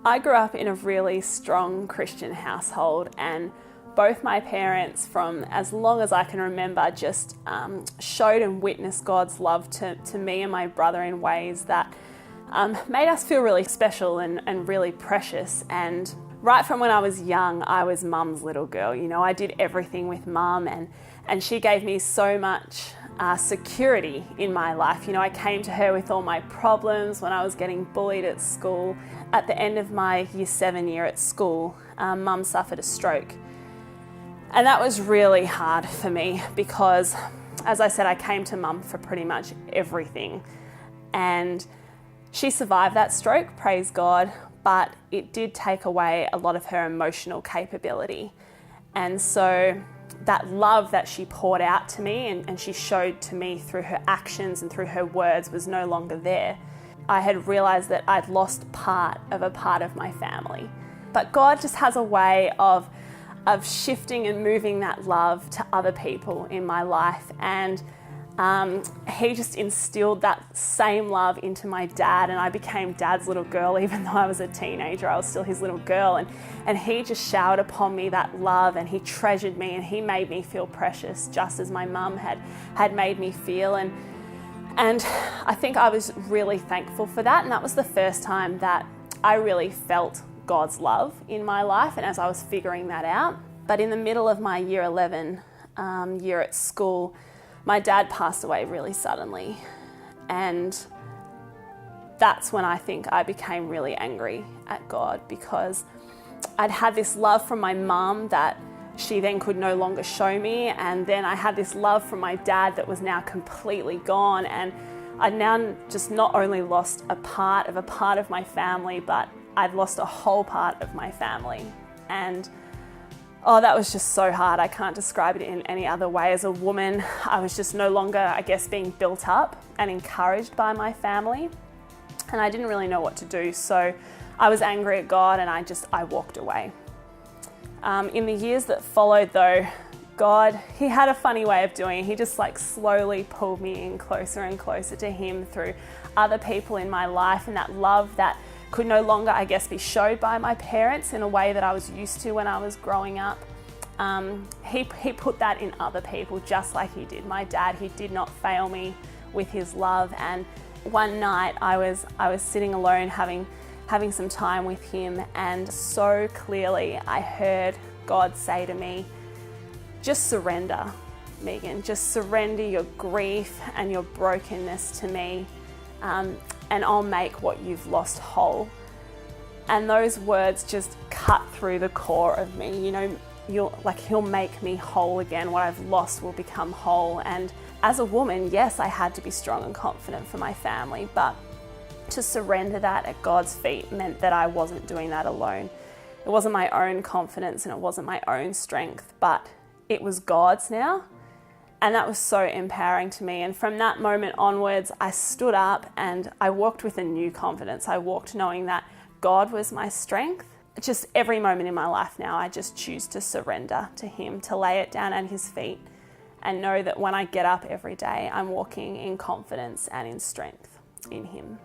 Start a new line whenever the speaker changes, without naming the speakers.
I grew up in a really strong Christian household, and both my parents, from as long as I can remember, just showed and witnessed God's love to me and my brother in ways that made us feel really special and really precious. And right from when I was young, I was mum's little girl. You know, I did everything with mum, and she gave me so much security in my life. You know, I came to her with all my problems when I was getting bullied at school. At the end of my year 7 year at school, mum suffered a stroke. And that was really hard for me because, as I said, I came to mum for pretty much everything. And she survived that stroke, praise God, but it did take away a lot of her emotional capability. And so that love that she poured out to me and she showed to me through her actions and through her words was no longer there. I had realized that I'd lost part of my family. But God just has a way of shifting and moving that love to other people in my life. And he just instilled that same love into my dad, and I became dad's little girl. Even though I was a teenager, I was still his little girl, and he just showered upon me that love, and he treasured me, and he made me feel precious just as my mum had made me feel. And I think I was really thankful for that, and that was the first time that I really felt God's love in my life, and as I was figuring that out. But in the middle of my year 11 year at school, my dad passed away really suddenly, and that's when I think I became really angry at God, because I'd had this love from my mum that she then could no longer show me, and then I had this love from my dad that was now completely gone, and I'd now just not only lost a part of my family, but I'd lost a whole part of my family. And that was just so hard. I can't describe it in any other way. As a woman, I was just no longer, I guess, being built up and encouraged by my family. And I didn't really know what to do. So I was angry at God, and I walked away. In the years that followed though, God, he had a funny way of doing it. He just slowly pulled me in closer and closer to him through other people in my life, and that love that could no longer, I guess, be showed by my parents in a way that I was used to when I was growing up. He put that in other people, just like he did my dad. He did not fail me with his love. And one night I was sitting alone having some time with him, and so clearly I heard God say to me, just surrender, Megan, just surrender your grief and your brokenness to me, and I'll make what you've lost whole. And those words just cut through the core of me. You know, he'll make me whole again. What I've lost will become whole. And as a woman, yes, I had to be strong and confident for my family, but to surrender that at God's feet meant that I wasn't doing that alone. It wasn't my own confidence and it wasn't my own strength, but it was God's now. And that was so empowering to me. And from that moment onwards, I stood up and I walked with a new confidence. I walked knowing that God was my strength. Just every moment in my life now, I just choose to surrender to him, to lay it down at his feet, and know that when I get up every day, I'm walking in confidence and in strength in him.